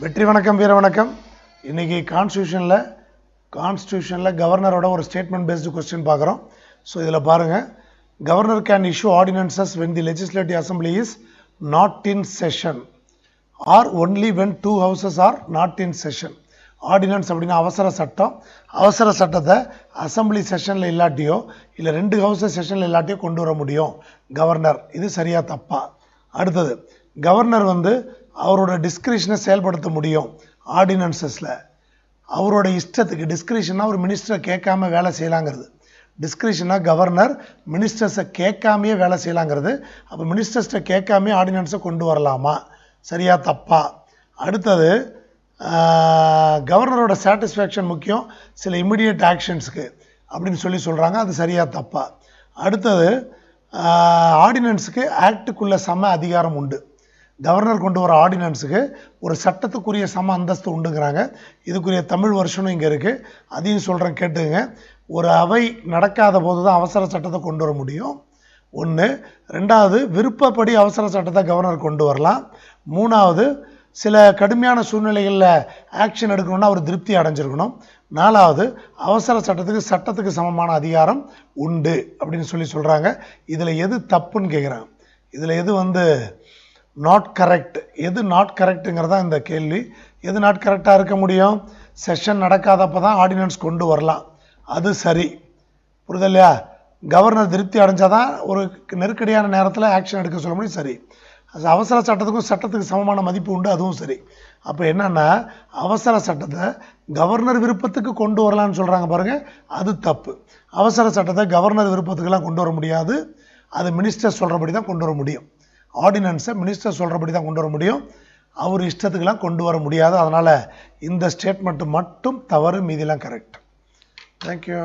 வெற்றி வணக்கம் வீர வணக்கம். இன்னைக்கு கான்ஸ்டியூஷனில் கவர்னரோட ஒரு ஸ்டேட்மெண்ட் பேஸ்டு கொஸ்டின் பார்க்குறோம். ஸோ இதில் பாருங்கள், governor can issue ordinances when the legislative assembly is not in session or only when two houses are not in session. Ordinance அப்படின்னா அவசர சட்டம். அவசர சட்டத்தை அசம்பிளி செஷனில் இல்லாட்டியோ இல்லை 2 ஹவுஸஸ் செஷனில் இல்லாட்டியோ கொண்டு வர முடியும் கவர்னர். இது சரியா தப்பா? அடுத்தது, கவர்னர் அவரோட டிஸ்கிரிஷனை செயல்படுத்த முடியும் ஆர்டினன்சஸில். அவரோட இஷ்டத்துக்கு டிஸ்கிரிஷனாக ஒரு மினிஸ்டரை கேட்காம வேலை செய்யலாங்கிறது. டிஸ்கிரிஷனாக கவர்னர் மினிஸ்டர்ஸை கேட்காமையே வேலை செய்யலாங்கிறது. அப்போ மினிஸ்டர்ஸை கேட்காமே ஆர்டினன்ஸை கொண்டு வரலாமா? சரியா தப்பா? அடுத்தது, கவர்னரோட சாட்டிஸ்ஃபேக்ஷன் முக்கியம் சில இமிடியேட் ஆக்ஷன்ஸுக்கு அப்படின்னு சொல்கிறாங்க. அது சரியா தப்பா? அடுத்தது, ஆர்டினன்ஸுக்கு ஆக்டுக்குள்ள சம அதிகாரம் உண்டு. கவர்னர் கொண்டு வர ஆர்டினன்ஸுக்கு ஒரு சட்டத்துக்குரிய சம அந்தஸ்து உண்டுங்கிறாங்க. இதுக்குரிய தமிழ் வருஷனும் இங்கே இருக்குது, அதையும் சொல்கிறேன் கேட்டுங்க. ஒரு அவை நடக்காத போது தான் அவசர சட்டத்தை கொண்டு வர முடியும், ஒன்று. ரெண்டாவது, விருப்பப்படி அவசர சட்டத்தை கவர்னர் கொண்டு வரலாம். மூணாவது, சில கடுமையான சூழ்நிலைகளில் ஆக்ஷன் எடுக்கணும்னா அவர் திருப்தி அடைஞ்சிருக்கணும். நாலாவது, அவசர சட்டத்துக்கு சமமான அதிகாரம் உண்டு அப்படின்னு சொல்கிறாங்க. இதில் எது தப்புன்னு கேட்குறாங்க. இதில் எது நாட் கரெக்ட், எது நாட் கரெக்டுங்கிறதா இந்த கேள்வி. எது நாட் கரெக்டாக இருக்க முடியும்? செஷன் நடக்காதப்போ தான் ஆர்டினன்ஸ் கொண்டு வரலாம், அது சரி. புரியுது இல்லையா? கவர்னர் திருப்தி அடைஞ்சாதான் ஒரு நெருக்கடியான நேரத்தில் ஆக்ஷன் எடுக்க சொல்ல முடியும், சரி. அவசர சட்டத்துக்கு சமமான மதிப்பு உண்டு, அதுவும் சரி. அப்போ என்னன்னா, அவசர சட்டத்தை கவர்னர் விருப்பத்துக்கு கொண்டு வரலான்னு சொல்கிறாங்க பாருங்கள், அது தப்பு. அவசர சட்டத்தை கவர்னர் விருப்பத்துக்கெல்லாம் கொண்டு வர முடியாது, அது மினிஸ்டர் சொல்கிறபடி தான் கொண்டு வர முடியும். ஆர்டினன்ஸை மினிஸ்டர் சொல்கிறபடி தான் கொண்டு வர முடியும், அவர் இஷ்டத்துக்கெல்லாம் கொண்டு வர முடியாது. அதனால் இந்த ஸ்டேட்மெண்ட் மட்டும் தவறு, மீதிலாம் கரெக்ட். தேங்க்யூ.